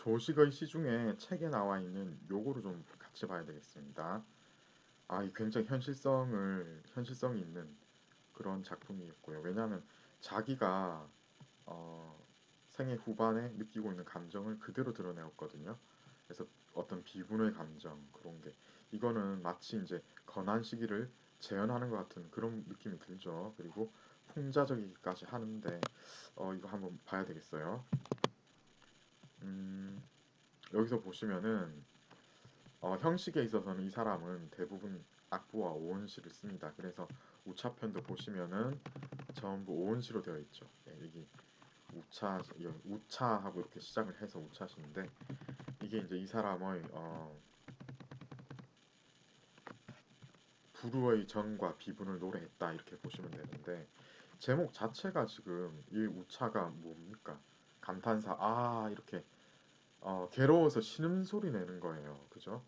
조식의 시중에 책에 나와 있는 요거를 좀 같이 봐야 되겠습니다. 이 굉장히 현실성이 있는 그런 작품이었고요. 왜냐하면 자기가 어, 생애 후반에 느끼고 있는 감정을 그대로 드러내었거든요. 그래서 어떤 비분의 감정 그런 게 이거는 마치 이제 건한 시기를 재현하는 것 같은 그런 느낌이 들죠. 그리고 풍자적이기까지 하는데 이거 한번 봐야 되겠어요. 음, 여기서 보시면은 형식에 있어서는 이 사람은 대부분 악보와 오원시를 씁니다. 그래서 우차편도 보시면은 전부 오원시로 되어 있죠. 예, 이게 우차하고 이렇게 시작을 해서 우차시인데 이게 이제 이 사람의 불우의 정과 비분을 노래했다 이렇게 보시면 되는데 제목 자체가 지금 이 우차가 뭡니까? 감탄사 이렇게 괴로워서 신음소리 내는 거예요. 그죠?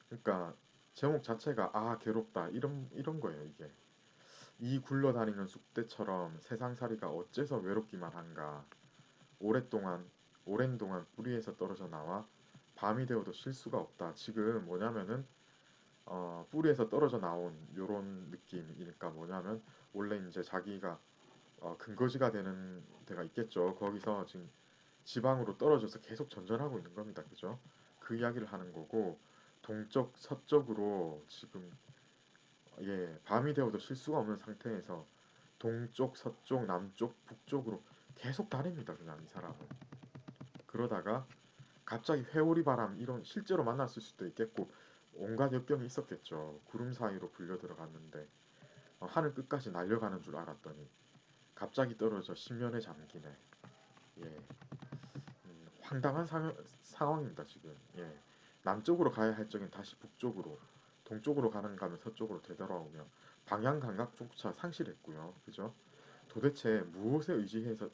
그러니까 제목 자체가 괴롭다 이런 거예요 이게. 이 굴러다니는 쑥대처럼 세상살이가 어째서 외롭기만 한가. 오랫동안 오랜 동안 뿌리에서 떨어져 나와 밤이 되어도 쉴 수가 없다. 지금 뭐냐면은 뿌리에서 떨어져 나온 요런 느낌이니까 뭐냐면 원래 이제 자기가 근거지가 되는 데가 있겠죠. 거기서 지금 지방으로 떨어져서 계속 전전하고 있는 겁니다. 그죠? 그 이야기를 하는 거고 동쪽 서쪽으로 지금 밤이 되어도 쉴 수가 없는 상태에서 동쪽, 서쪽, 남쪽, 북쪽으로 계속 다닙니다. 그냥 이 사람은. 그러다가 갑자기 회오리 바람 이런 실제로 만났을 수도 있겠고 온갖 역경이 있었겠죠. 구름 사이로 불려 들어갔는데 하늘 끝까지 날려가는 줄 알았더니 갑자기 떨어져 신면에 잠기네. 예, 황당한 상황입니다 지금. 예, 남쪽으로 가야 할 적엔 다시 북쪽으로, 동쪽으로 가는가 하면 서쪽으로 되돌아오며 방향 감각조차 상실했고요. 그죠? 도대체 무엇에 의지해서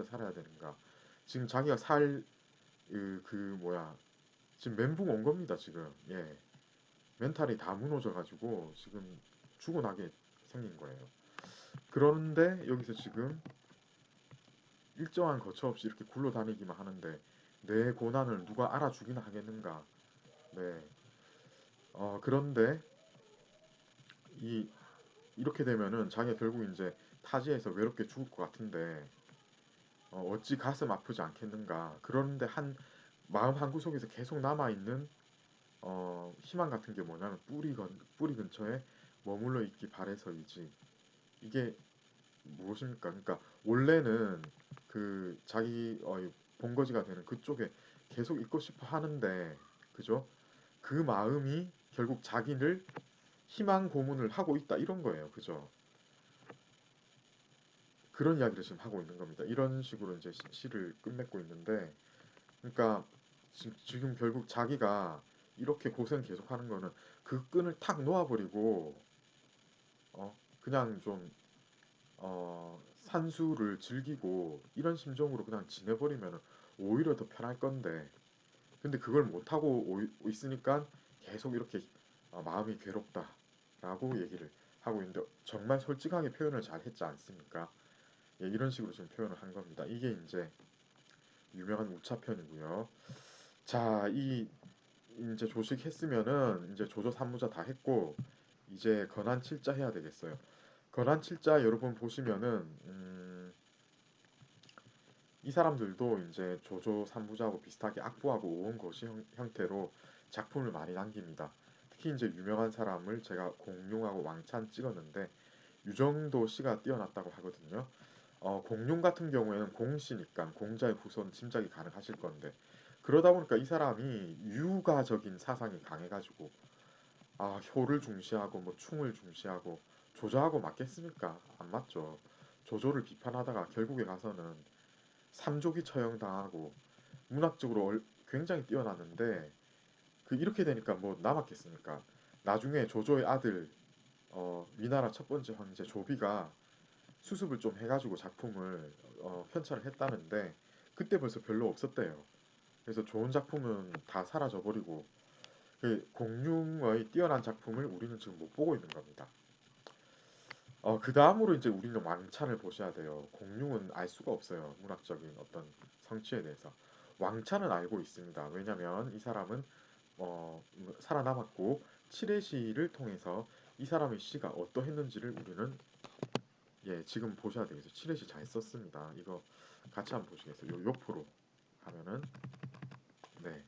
살아야 되는가? 지금 자기가 뭐야, 지금 멘붕 온 겁니다 지금. 예, 멘탈이 다 무너져 가지고 지금 죽어나게 생긴 거예요. 그런데 여기서 지금 일정한 거처 없이 이렇게 굴러다니기만 하는데 내 고난을 누가 알아주기나 하겠는가? 네. 그런데 이 이렇게 되면은 자기가 결국 이제 타지에서 외롭게 죽을 것 같은데 어찌 가슴 아프지 않겠는가? 그런데 마음 한 구석에서 계속 남아 있는 희망 같은 게 뭐냐면 뿌리 근처에 머물러 있기 바래서이지. 이게 무엇입니까? 그러니까 원래는 그 자기 본거지가 되는 그쪽에 계속 있고 싶어 하는데 그죠? 그 마음이 결국 자기를 희망 고문을 하고 있다 이런 거예요. 그죠? 그런 이야기를 지금 하고 있는 겁니다. 이런 식으로 이제 시를 끝맺고 있는데 그러니까 지금 결국 자기가 이렇게 고생 계속하는 거는 그 끈을 탁 놓아버리고 그냥 좀 산수를 즐기고 이런 심정으로 그냥 지내버리면 오히려 더 편할 건데 근데 그걸 못하고 있으니까 계속 이렇게 마음이 괴롭다라고 얘기를 하고 있는데 정말 솔직하게 표현을 잘 했지 않습니까? 예, 이런 식으로 지금 표현을 한 겁니다. 이게 이제 유명한 우차편이고요. 자, 이 이제 조식했으면은 이제 조조 삼무자 다 했고 이제 건한 칠자 해야 되겠어요. 건한 칠자 여러분 보시면은 이 사람들도 이제 조조 삼부자하고 비슷하게 악보하고 오원거시 형태로 작품을 많이 남깁니다. 특히 이제 유명한 사람을 제가 공룡하고 왕찬 찍었는데 유정도 씨가 뛰어났다고 하거든요. 공룡 같은 경우에는 공시니까 공자의 후손 짐작이 가능하실 건데 그러다 보니까 이 사람이 유가적인 사상이 강해가지고 효를 중시하고 뭐 충을 중시하고 조조하고 맞겠습니까? 안 맞죠. 조조를 비판하다가 결국에 가서는 삼족이 처형당하고 문학적으로 굉장히 뛰어났는데 이렇게 되니까 뭐 남았겠습니까? 나중에 조조의 아들 위나라 첫 번째 황제 조비가 수습을 좀 해가지고 작품을 편찬을 했다는데 그때 벌써 별로 없었대요. 그래서 좋은 작품은 다 사라져 버리고 그 공룡의 뛰어난 작품을 우리는 지금 못 보고 있는 겁니다. 그 다음으로 이제 우리는 왕찬을 보셔야 돼요. 공룡은 알 수가 없어요. 문학적인 어떤 성취에 대해서. 왕차는 알고 있습니다. 왜냐면 이 사람은 살아남았고 칠해시를 통해서 이 사람의 시가 어떠했는지를 우리는 지금 보셔야 되겠어요. 칠해시 잘 썼습니다. 이거 같이 한번 보시겠어요? 요 옆으로 하면은 네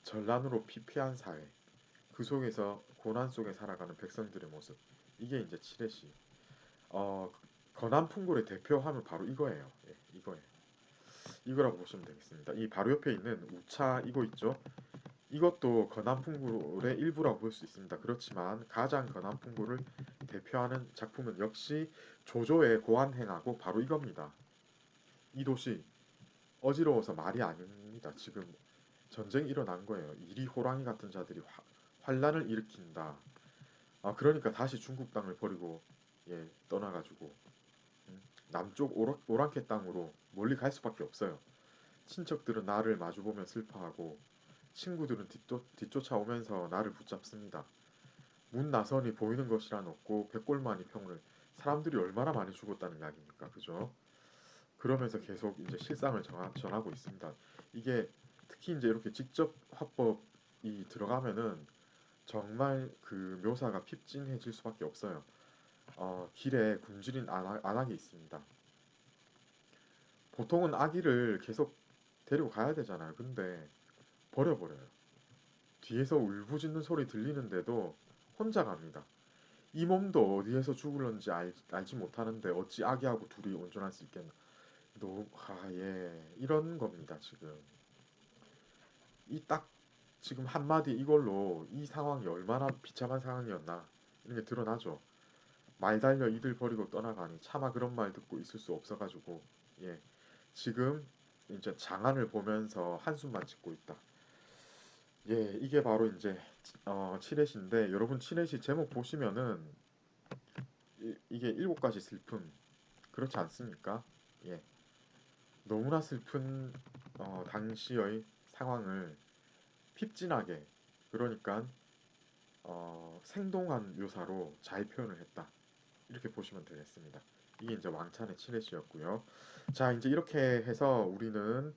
전란으로 피폐한 사회 그 속에서 고난 속에 살아가는 백성들의 모습 이게 이제 칠해시 어 건안풍굴의 대표하면 바로 이거예요. 이거예요. 이거라고 보시면 되겠습니다. 이 바로 옆에 있는 우차 이거 있죠? 이것도 건안풍굴의 일부라고 볼 수 있습니다. 그렇지만 가장 건안풍굴을 대표하는 작품은 역시 조조의 고안행하고 바로 이겁니다. 이 도시 어지러워서 말이 아닙니다. 지금 전쟁이 일어난 거예요. 이리 호랑이 같은 자들이 환란을 일으킨다. 그러니까 다시 중국 땅을 버리고 떠나가지고 남쪽 오랑캐 땅으로 멀리 갈 수밖에 없어요. 친척들은 나를 마주보며 슬퍼하고 친구들은 뒤쫓아오면서 나를 붙잡습니다. 문 나선이 보이는 것이란 없고 백골만이 평을 사람들이 얼마나 많이 죽었다는 이야기입니까? 그죠? 그러면서 계속 이제 실상을 전하고 있습니다. 이게 특히 이제 이렇게 직접 화법이 들어가면은 정말 그 묘사가 핍진해질 수밖에 없어요. 길에 굶주린 안악이 있습니다. 보통은 아기를 계속 데리고 가야 되잖아요. 근데 버려버려요. 뒤에서 울부짖는 소리 들리는데도 혼자 갑니다. 이 몸도 어디에서 죽을런지 알지 못하는데 어찌 아기하고 둘이 온전할 수 있겠나. 이런 겁니다, 지금. 딱 지금 한마디 이걸로 이 상황이 얼마나 비참한 상황이었나. 이런 게 드러나죠. 말 달려 이들 버리고 떠나가니 차마 그런 말 듣고 있을 수 없어가지고, 예. 지금 이제 장안을 보면서 한숨만 짓고 있다. 이게 바로 이제 칠해시인데 여러분 칠해시 제목 보시면은 이게 일곱 가지 슬픔 그렇지 않습니까? 예, 너무나 슬픈 당시의 상황을 핍진하게 그러니까 생동한 묘사로 잘 표현을 했다. 이렇게 보시면 되겠습니다. 이게 이제 왕찬의 칠해시였고요. 자, 이제 이렇게 해서 우리는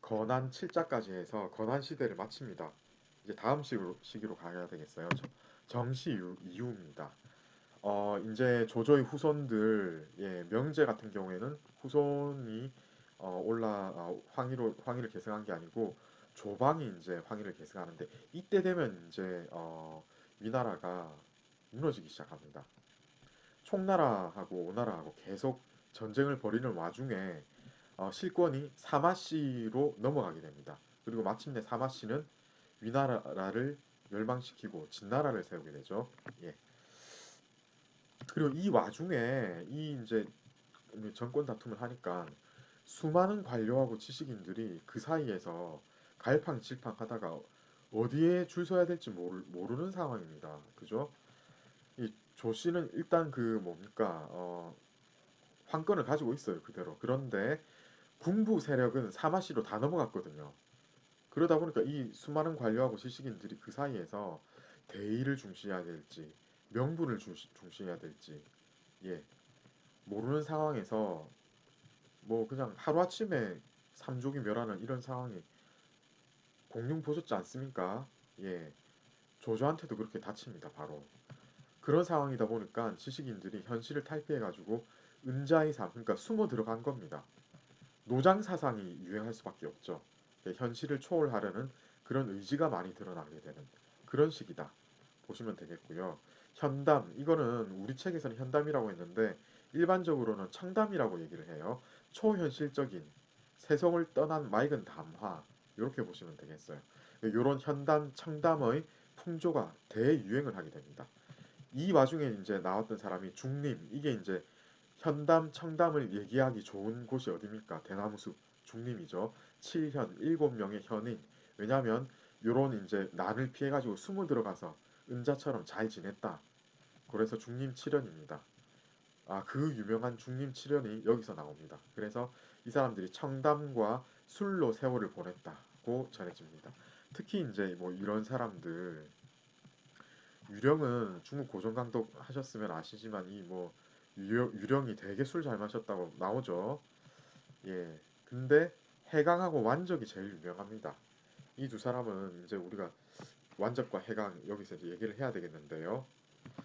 건한 7자까지 해서 건한 시대를 마칩니다. 이제 다음 시기로 가야 되겠어요. 정시 이후입니다. 이제 조조의 후손들, 명제 같은 경우에는 후손이 황희를 계승한 게 아니고 조방이 이제 황희를 계승하는데 이때 되면 이제 위나라가 무너지기 시작합니다. 총나라하고 오나라하고 계속 전쟁을 벌이는 와중에 실권이 사마씨로 넘어가게 됩니다. 그리고 마침내 사마씨는 위나라를 멸망시키고 진나라를 세우게 되죠. 예. 그리고 이 와중에 이 이제 정권 다툼을 하니까 수많은 관료하고 지식인들이 그 사이에서 갈팡질팡하다가 어디에 줄 서야 될지 모르는 상황입니다. 그죠? 이 조 씨는 일단 그 뭡니까 황권을 가지고 있어요 그대로. 그런데 군부 세력은 사마시로 다 넘어갔거든요. 그러다 보니까 이 수많은 관료하고 지식인들이 그 사이에서 대의를 중시해야 될지 명분을 중시해야 될지 예 모르는 상황에서 뭐 그냥 하루아침에 삼족이 멸하는 이런 상황이 공룡 보셨지 않습니까? 예, 조조한테도 그렇게 다칩니다, 바로. 그런 상황이다 보니까 지식인들이 현실을 탈피해가지고 은자의 삶, 그러니까 숨어 들어간 겁니다. 노장 사상이 유행할 수밖에 없죠. 현실을 초월하려는 그런 의지가 많이 드러나게 되는 그런 시기다. 보시면 되겠고요. 현담, 이거는 우리 책에서는 현담이라고 했는데 일반적으로는 청담이라고 얘기를 해요. 초현실적인 세속을 떠난 맑은 담화 이렇게 보시면 되겠어요. 이런 현담, 청담의 풍조가 대유행을 하게 됩니다. 이 와중에 이제 나왔던 사람이 중림, 이게 이제 현담, 청담을 얘기하기 좋은 곳이 어디입니까? 대나무숲, 중림이죠. 7현, 7명의 현인. 왜냐하면 요런 이제 난을 피해가지고 숨을 들어가서 은자처럼 잘 지냈다. 그래서 중림칠현입니다. 그 유명한 중림칠현이 여기서 나옵니다. 그래서 이 사람들이 청담과 술로 세월을 보냈다고 전해집니다. 특히 이제 뭐 이런 사람들 유령은 중국 고종강도 하셨으면 아시지만 이 뭐 유령이 되게 술 잘 마셨다고 나오죠. 예. 근데 해강하고 완적이 제일 유명합니다. 이 두 사람은 이제 우리가 완적과 해강 여기서 이제 얘기를 해야 되겠는데요.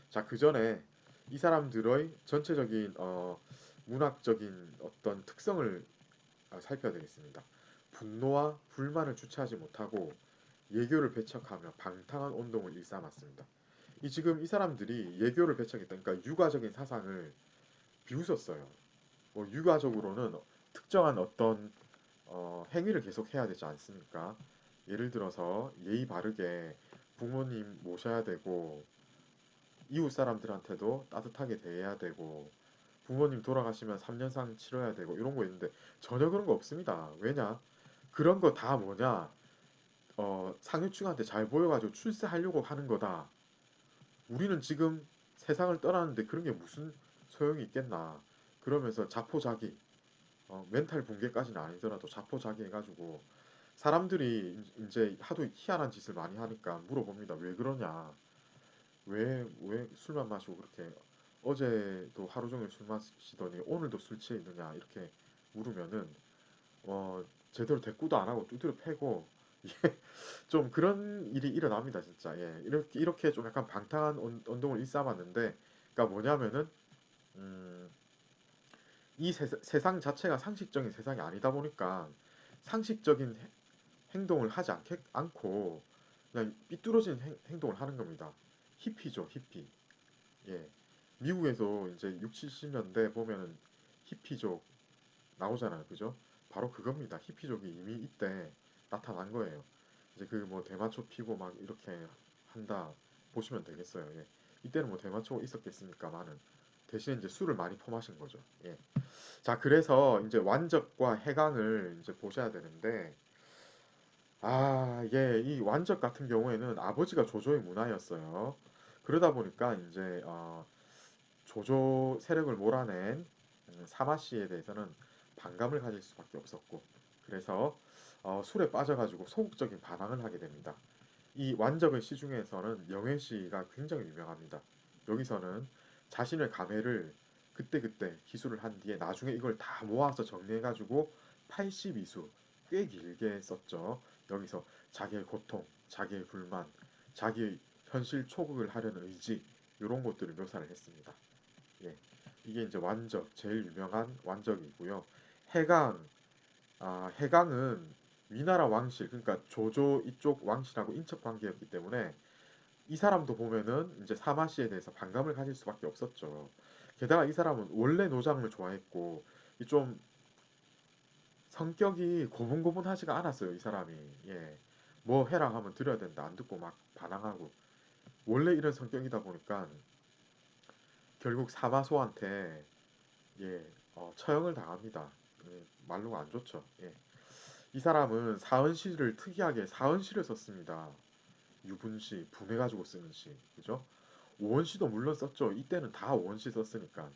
자, 그 전에 이 사람들의 전체적인 문학적인 어떤 특성을 살펴야 되겠습니다. 분노와 불만을 주체하지 못하고 예교를 배척하며 방탕한 운동을 일삼았습니다. 지금 이 사람들이 예교를 배척했다. 그러니까 유가적인 사상을 비웃었어요. 뭐 유가적으로는 특정한 어떤 행위를 계속 해야 되지 않습니까? 예를 들어서 예의 바르게 부모님 모셔야 되고 이웃 사람들한테도 따뜻하게 대해야 되고 부모님 돌아가시면 3년상 치러야 되고 이런 거 있는데 전혀 그런 거 없습니다. 왜냐? 그런 거 다 뭐냐? 상류층한테 잘 보여가지고 출세하려고 하는 거다. 우리는 지금 세상을 떠나는데 그런 게 무슨 소용이 있겠나. 그러면서 자포자기, 멘탈 붕괴까지는 아니더라도 자포자기 해가지고 사람들이 이제 하도 희한한 짓을 많이 하니까 물어봅니다. 왜 그러냐? 왜 술만 마시고 그렇게 어제도 하루 종일 술 마시더니 오늘도 술 취해 있느냐? 이렇게 물으면은 제대로 대꾸도 안 하고 두드려 패고 좀 그런 일이 일어납니다, 진짜. 예, 이렇게 좀 약간 방탕한 운동을 일삼았는데, 그러니까 뭐냐면은 음, 이 세상 자체가 상식적인 세상이 아니다 보니까 상식적인 행동을 하지 않고 그냥 삐뚤어진 행동을 하는 겁니다. 히피죠, 히피. 예, 미국에서 이제 6, 70년대 보면은 히피족 나오잖아요, 그죠? 바로 그겁니다. 히피족이 이미 이때 나타난 거예요. 이제 그 뭐 대마초 피고 막 이렇게 한다 보시면 되겠어요. 예. 이때는 뭐 대마초가 있었겠습니까만은 대신에 이제 술을 많이 퍼마신 거죠. 예. 자, 그래서 이제 완적과 해강을 이제 보셔야 되는데 예, 이 완적 같은 경우에는 아버지가 조조의 문화였어요. 그러다 보니까 이제 조조 세력을 몰아낸 사마씨에 대해서는 반감을 가질 수밖에 없었고 그래서 술에 빠져가지고 소극적인 반항을 하게 됩니다. 이 완적의 시 중에서는 영애시가 굉장히 유명합니다. 여기서는 자신의 감회를 그때그때 기술을 한 뒤에 나중에 이걸 다 모아서 정리해가지고 82수 꽤 길게 썼죠. 여기서 자기의 고통, 자기의 불만, 자기의 현실 초국을 하려는 의지 이런 것들을 묘사를 했습니다. 예, 이게 이제 완적 제일 유명한 완적이고요. 해강 해강은 위나라 왕실 그러니까 조조 이쪽 왕실하고 인척 관계였기 때문에 이 사람도 보면은 이제 사마씨에 대해서 반감을 가질 수밖에 없었죠. 게다가 이 사람은 원래 노장을 좋아했고 좀 성격이 고분고분하지가 않았어요. 이 사람이. 예. 뭐 해라 하면 들어야 된다. 안 듣고 막 반항하고. 원래 이런 성격이다 보니까 결국 사마소한테 예, 처형을 당합니다. 말로가 안 좋죠. 예. 이 사람은 사언시를 특이하게 사언시를 썼습니다. 유분시, 분해가지고 쓰는 시. 그죠? 오원시도 물론 썼죠. 이때는 다 오원시 썼으니까.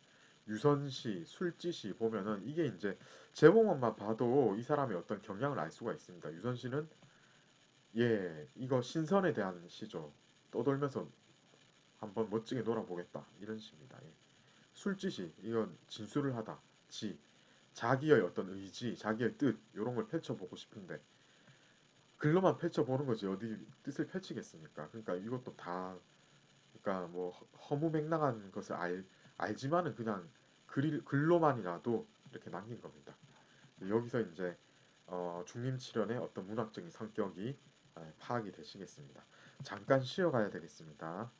유선시, 술지시 보면은 이게 이제 제목만 봐도 이 사람의 어떤 경향을 알 수가 있습니다. 유선시는 예, 이거 신선에 대한 시죠. 떠돌면서 한번 멋지게 놀아보겠다. 이런 시입니다. 예. 술지시, 이건 진술을 하다. 지, 자기의 어떤 의지, 자기의 뜻, 이런 걸 펼쳐보고 싶은데 글로만 펼쳐보는 거지 어디 뜻을 펼치겠습니까? 그러니까 이것도 다 그러니까 뭐 허무맹랑한 것을 알지만은 그냥 글로만이라도 이렇게 남긴 겁니다. 여기서 이제 중림칠연의 어떤 문학적인 성격이 파악이 되시겠습니다. 잠깐 쉬어가야 되겠습니다.